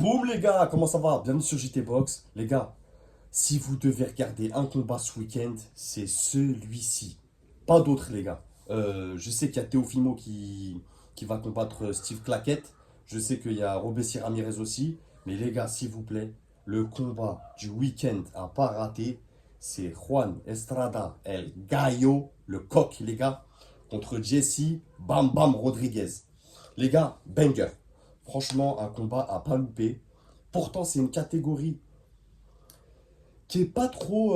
Boum les gars, comment ça va? Bienvenue sur JT Box. Les gars, si vous devez regarder un combat ce week-end, c'est celui-ci. Pas d'autre les gars. Je sais qu'il y a Teofimo qui va combattre Steve Clackett. Je sais qu'il y a Robessi Ramirez aussi. Mais les gars, s'il vous plaît, le combat du week-end à pas rater, c'est Juan Estrada El Gallo, le coq les gars, contre Jesse Bam Bam Rodriguez. Les gars, banger. Franchement, un combat à pas louper. Pourtant, c'est une catégorie qui est pas trop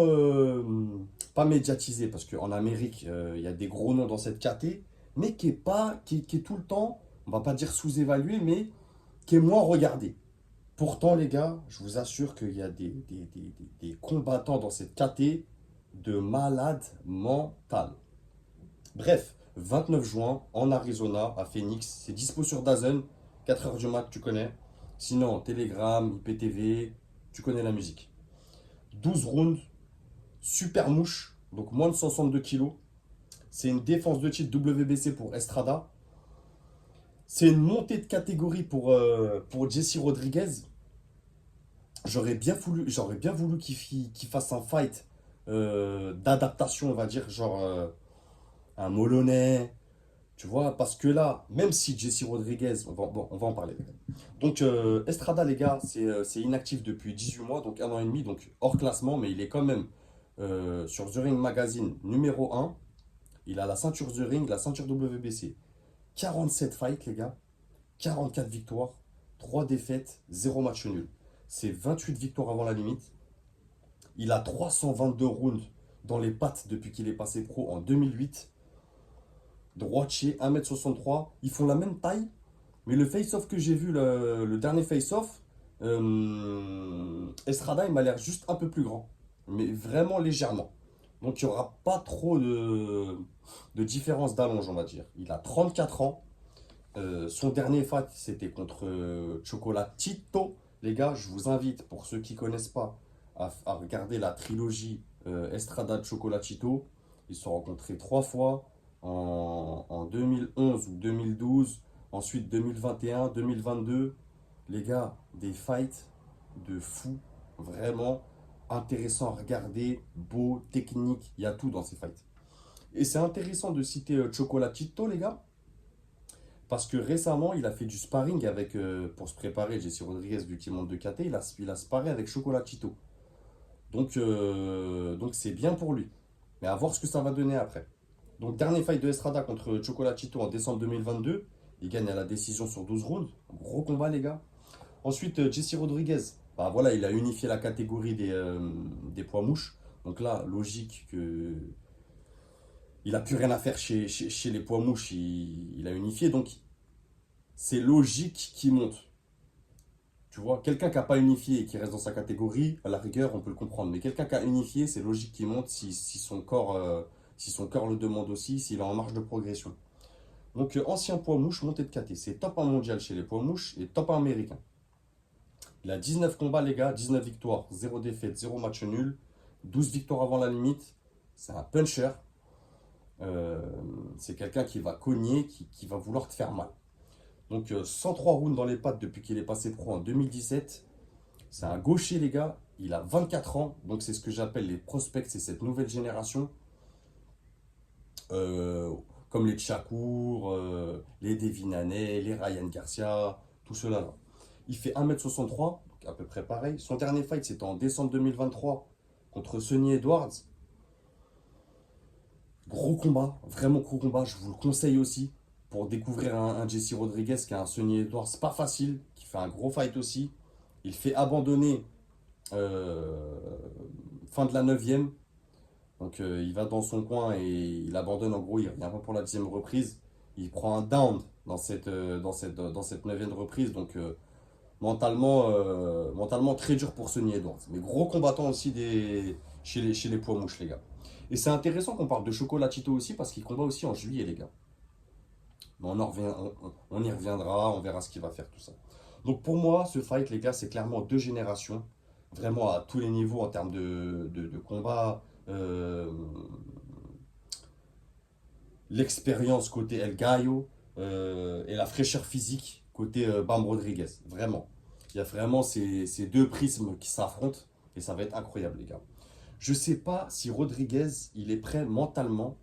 pas médiatisée parce qu'en Amérique, il y a des gros noms dans cette caté, mais qui est pas qui est tout le temps, on va pas dire sous-évaluée, mais qui est moins regardée. Pourtant, les gars, je vous assure qu'il y a des combattants dans cette caté de malades mentales. Bref, 29 juin, en Arizona, à Phoenix. C'est dispo sur DAZN, 4 heures du mat, tu connais. Sinon, Telegram, IPTV, tu connais la musique. 12 rounds, super mouche, donc moins de 162 kilos. C'est une défense de titre WBC pour Estrada. C'est une montée de catégorie pour Jesse Rodriguez. J'aurais bien voulu qu'il fasse un fight d'adaptation, on va dire, genre un Moloney. Tu vois, parce que là, même si Jesse Rodriguez, on va en parler. Donc, Estrada, les gars, c'est inactif depuis 18 mois, donc un an et demi, donc hors classement, mais il est quand même sur The Ring Magazine numéro un. Il a la ceinture The Ring, la ceinture WBC. 47 fights, les gars, 44 victoires, 3 défaites, 0 match nul. C'est 28 victoires avant la limite. Il a 322 rounds dans les pattes depuis qu'il est passé pro en 2008. Droitier, 1m63. Ils font la même taille, mais le face-off que j'ai vu, le dernier face-off, Estrada, il m'a l'air juste un peu plus grand. Mais vraiment légèrement. Donc il n'y aura pas trop de différence d'allonge, on va dire. Il a 34 ans. Son dernier fight, c'était contre Chocolatito. Les gars, je vous invite, pour ceux qui ne connaissent pas, à regarder la trilogie Estrada de Chocolatito. Ils se sont rencontrés 3 fois en 2011 ou 2012, ensuite 2021, 2022. Les gars, des fights de fou, vraiment intéressant à regarder, beau, technique, il y a tout dans ces fights. Et c'est intéressant de citer Chocolatito, les gars, parce que récemment, il a fait du sparring avec, pour se préparer, Jesse Rodriguez, vu qu'il monte de KT, il a sparé avec Chocolatito. Donc c'est bien pour lui. Mais à voir ce que ça va donner après. Donc, dernier fight de Estrada contre Chocolatito en décembre 2022. Il gagne à la décision sur 12 rounds. Gros combat, les gars. Ensuite, Jesse Rodriguez. Bah voilà, il a unifié la catégorie des poids mouches. Donc là, logique que il a plus rien à faire chez les poids mouches. Il a unifié. Donc, c'est logique qu'il monte. Tu vois, quelqu'un qui n'a pas unifié et qui reste dans sa catégorie, à la rigueur, on peut le comprendre. Mais quelqu'un qui a unifié, c'est logique qu'il monte si son corps le demande aussi, s'il est en marge de progression. Donc, ancien poids mouche, montée de KT. C'est top 1 mondial chez les poids mouches et top 1 américain. Il a 19 combats, les gars, 19 victoires, 0 défaite, 0 match nul, 12 victoires avant la limite. C'est un puncher. Euh, c'est quelqu'un qui va cogner, qui va vouloir te faire mal. Donc, 103 rounds dans les pattes depuis qu'il est passé pro en 2017. C'est un gaucher, les gars. Il a 24 ans. Donc, c'est ce que j'appelle les prospects. C'est cette nouvelle génération. Euh, Comme les Tchakour, les Devin Haney, les Ryan Garcia, tout cela là. Il fait 1m63, donc à peu près pareil. Son dernier fight, c'était en décembre 2023 contre Sonny Edwards. Gros combat, vraiment gros combat. Je vous le conseille aussi pour découvrir un Jesse Rodriguez qui a un Sonny Edwards pas facile, qui fait un gros fight aussi. Il fait abandonner euh, fin de la 9e. Donc il va dans son coin et il abandonne en gros, il revient pas pour la 10e reprise. Il prend un down dans cette 9e reprise. Donc mentalement très dur pour Sonny Edwards. Mais gros combattant aussi chez les poids mouches, les gars. Et c'est intéressant qu'on parle de Chocolatito aussi parce qu'il combat aussi en juillet, les gars. Mais on y reviendra, on verra ce qu'il va faire, tout ça. Donc pour moi, ce fight, les gars, c'est clairement deux générations. Vraiment à tous les niveaux en termes de combat. L'expérience côté El Gallo et la fraîcheur physique côté Bam Rodriguez. Vraiment. Il y a vraiment ces deux prismes qui s'affrontent et ça va être incroyable, les gars. Je sais pas si Rodriguez, il est prêt mentalement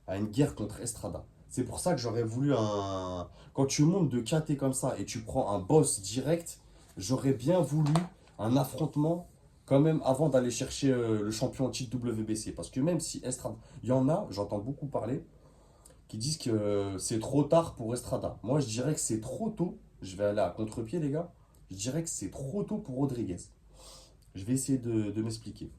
à une guerre contre Estrada. C'est pour ça que j'aurais voulu un. Quand tu montes de KT comme ça et tu prends un boss direct, j'aurais bien voulu un affrontement quand même avant d'aller chercher le champion titre WBC. Parce que même si Estrada. Il y en a, j'entends beaucoup parler, qui disent que c'est trop tard pour Estrada. Moi, je dirais que c'est trop tôt. Je vais aller à contre-pied, les gars. Je dirais que c'est trop tôt pour Rodriguez. Je vais essayer de m'expliquer.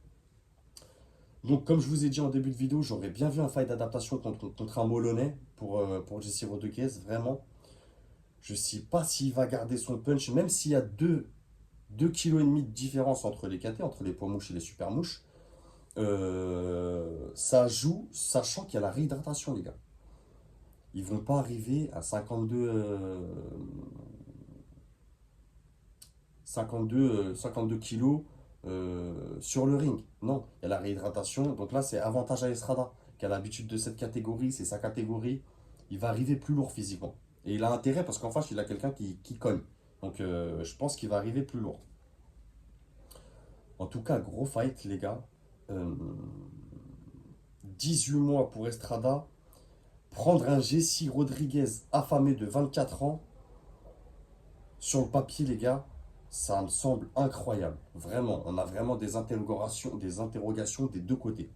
Donc, comme je vous ai dit en début de vidéo, j'aurais bien vu un fight d'adaptation contre un Molonais pour Jesse Rodriguez. Vraiment, je ne sais pas s'il va garder son punch, même s'il y a 2,5 kg de différence entre les KT, entre les poids mouches et les super mouches. Ça joue, sachant qu'il y a la réhydratation, les gars. Ils vont pas arriver à 52 kilos sur le ring. Non, il y a la réhydratation. Donc là, c'est avantage à Estrada, qui a l'habitude de cette catégorie, c'est sa catégorie. Il va arriver plus lourd physiquement. Et il a intérêt parce qu'en face, il a quelqu'un qui cogne. Donc je pense qu'il va arriver plus lourd. En tout cas, gros fight, les gars. 18 mois pour Estrada. Prendre un Jesse Rodriguez affamé de 24 ans, sur le papier, les gars, ça me semble incroyable. Vraiment, on a vraiment des interrogations des deux côtés.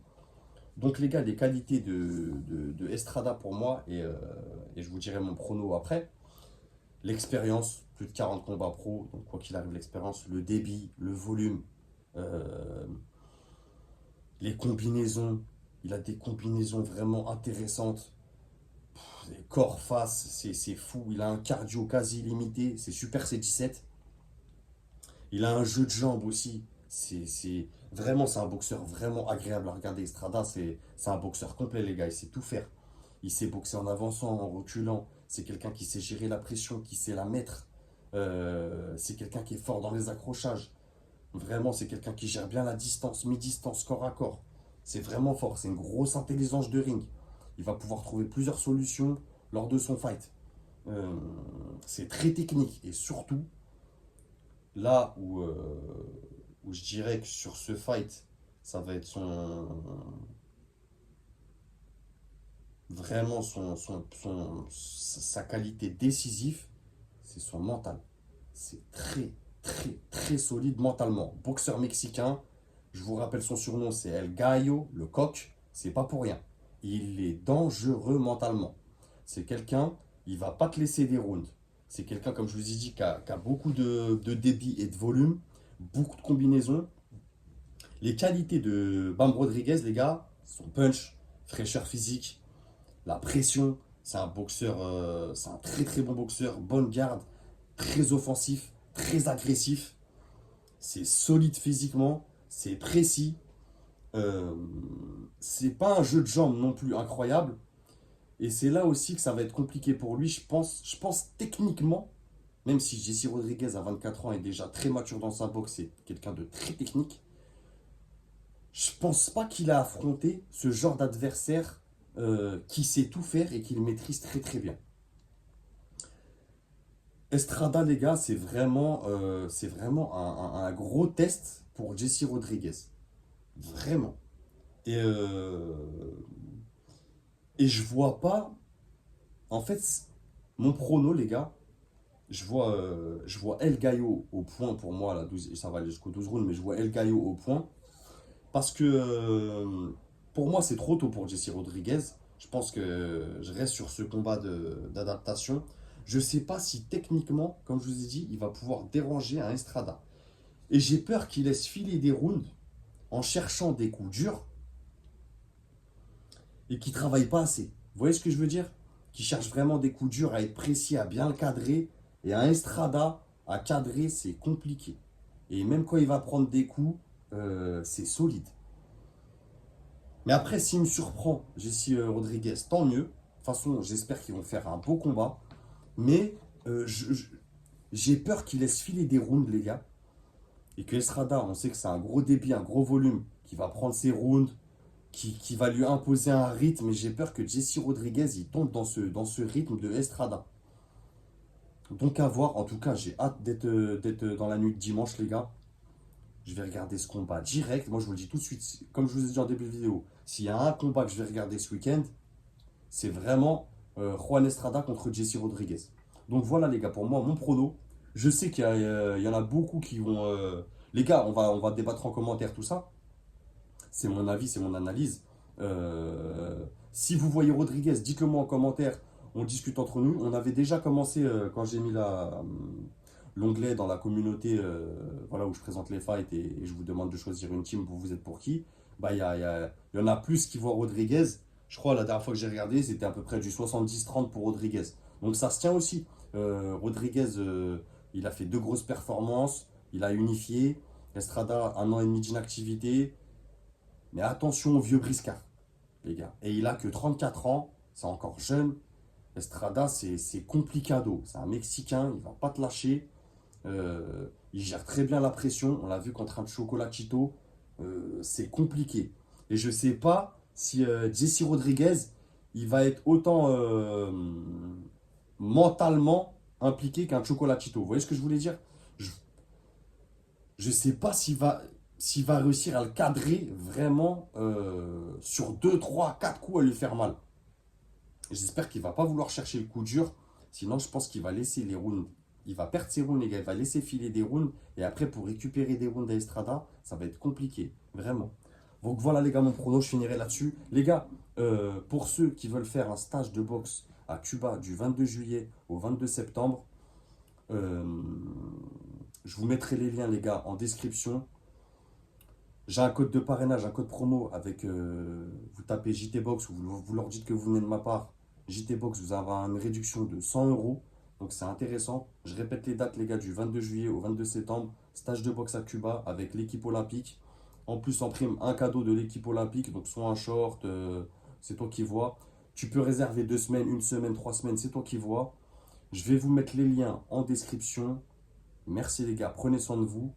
Donc, les gars, les qualités de Estrada pour moi, et je vous dirai mon prono après. L'expérience, plus de 40 combats pro, donc quoi qu'il arrive, l'expérience, le débit, le volume, euh, les combinaisons. Il a des combinaisons vraiment intéressantes. Les corps face, c'est fou. Il a un cardio quasi illimité. C'est super C17. Il a un jeu de jambes aussi. Vraiment, c'est un boxeur vraiment agréable à regarder. Estrada, c'est un boxeur complet, les gars. Il sait tout faire. Il sait boxer en avançant, en reculant. C'est quelqu'un qui sait gérer la pression, qui sait la mettre. C'est quelqu'un qui est fort dans les accrochages. Vraiment, c'est quelqu'un qui gère bien la distance, mi-distance, corps à corps. C'est vraiment fort. C'est une grosse intelligence de ring. Il va pouvoir trouver plusieurs solutions lors de son fight. Euh, c'est très technique. Et surtout, là où je dirais que sur ce fight, ça va être vraiment sa qualité décisive, c'est son mental. C'est très, très, très solide mentalement. Boxeur mexicain, je vous rappelle son surnom, c'est El Gallo, le coq. C'est pas pour rien. Il est dangereux mentalement. C'est quelqu'un, il va pas te laisser des rounds. C'est quelqu'un, comme je vous ai dit, qui a beaucoup de débit et de volume, beaucoup de combinaisons. Les qualités de Bam Rodriguez, les gars, son punch, fraîcheur physique, la pression. C'est un boxeur, c'est un très très bon boxeur, bonne garde, très offensif, très agressif. C'est solide physiquement, c'est précis. Euh, c'est pas un jeu de jambes non plus incroyable. Et c'est là aussi que ça va être compliqué pour lui. Je pense techniquement, même si Jesse Rodriguez à 24 ans est déjà très mature dans sa boxe, c'est quelqu'un de très technique. Je pense pas qu'il a affronté ce genre d'adversaire qui sait tout faire et qui le maîtrise très très bien. Estrada, les gars, c'est vraiment un gros test pour Jesse Rodriguez. Vraiment. Et, euh, et je vois pas. En fait, mon prono, les gars, je vois El Gallo au point pour moi, là, 12 ça va aller jusqu'au 12 rounds, mais je vois El Gallo au point. Parce que pour moi, c'est trop tôt pour Jesse Rodriguez. Je pense que je reste sur ce combat d'adaptation. Je ne sais pas si techniquement, comme je vous ai dit, il va pouvoir déranger un Estrada. Et j'ai peur qu'il laisse filer des rounds en cherchant des coups durs et qu'il ne travaille pas assez. Vous voyez ce que je veux dire? Qu'il cherche vraiment des coups durs, à être précis, à bien le cadrer. Et un Estrada, à cadrer, c'est compliqué. Et même quand il va prendre des coups, c'est solide. Mais après, s'il me surprend, Jesse Rodriguez, tant mieux. De toute façon, j'espère qu'ils vont faire un beau combat. Mais j'ai peur qu'il laisse filer des rounds, les gars. Et que Estrada, on sait que c'est un gros débit, un gros volume, qui va prendre ses rounds, qui va lui imposer un rythme. Et j'ai peur que Jesse Rodriguez, il tombe dans ce rythme de Estrada. Donc à voir, en tout cas, j'ai hâte d'être dans la nuit de dimanche, les gars. Je vais regarder ce combat direct. Moi, je vous le dis tout de suite, comme je vous ai dit en début de vidéo, s'il y a un combat que je vais regarder ce week-end, c'est vraiment Juan Estrada contre Jesse Rodriguez. Donc voilà, les gars, pour moi, mon prono. Je sais qu'il y en a beaucoup qui vont. Les gars, on va débattre en commentaire tout ça. C'est mon avis, c'est mon analyse. Si vous voyez Rodriguez, dites-le moi en commentaire. On discute entre nous. On avait déjà commencé quand j'ai mis l'onglet dans la communauté voilà, où je présente les fights et je vous demande de choisir une team. Vous êtes pour qui? Bah, il y en a plus qui voient Rodriguez. Je crois la dernière fois que j'ai regardé, c'était à peu près du 70-30 pour Rodriguez. Donc ça se tient aussi. Rodriguez, il a fait deux grosses performances. Il a unifié. Estrada, 1 an et demi d'inactivité. Mais attention au vieux briscard, les gars. Et il a que 34 ans, c'est encore jeune. Estrada, c'est complicado. C'est un Mexicain, il va pas te lâcher. Il gère très bien la pression. On l'a vu contre un Chocolatito. C'est compliqué. Et je sais pas si Jesse Rodriguez, il va être autant mentalement impliqué qu'un Chocolatito. Vous voyez ce que je voulais dire? Je, je sais pas s'il va réussir à le cadrer vraiment sur 2 3 4 coups à lui faire mal. J'espère qu'il va pas vouloir chercher le coup dur. Sinon, je pense qu'il va laisser les rounds. Il va perdre ses rounds, les gars. Il va laisser filer des rounds. Et après, pour récupérer des rounds d'Estrada, ça va être compliqué. Vraiment. Donc voilà, les gars, mon prono. Je finirai là-dessus. Les gars, pour ceux qui veulent faire un stage de boxe à Cuba du 22 juillet au 22 septembre, euh, je vous mettrai les liens, les gars, en description. J'ai un code de parrainage, un code promo avec. Vous tapez JTBox ou vous leur dites que vous venez de ma part. JTBox, vous avez une réduction de 100 euros. Donc c'est intéressant. Je répète les dates, les gars, du 22 juillet au 22 septembre. Stage de boxe à Cuba avec l'équipe olympique. En plus, en prime, un cadeau de l'équipe olympique. Donc soit un short, c'est toi qui vois. Tu peux réserver 2 semaines, 1 semaine, 3 semaines, c'est toi qui vois. Je vais vous mettre les liens en description. Merci les gars, prenez soin de vous.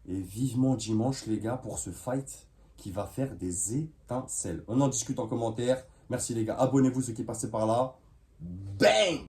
Et vivement dimanche, les gars, pour ce fight qui va faire des étincelles. On en discute en commentaire. Merci les gars. Abonnez-vous ceux qui passaient par là. Bang!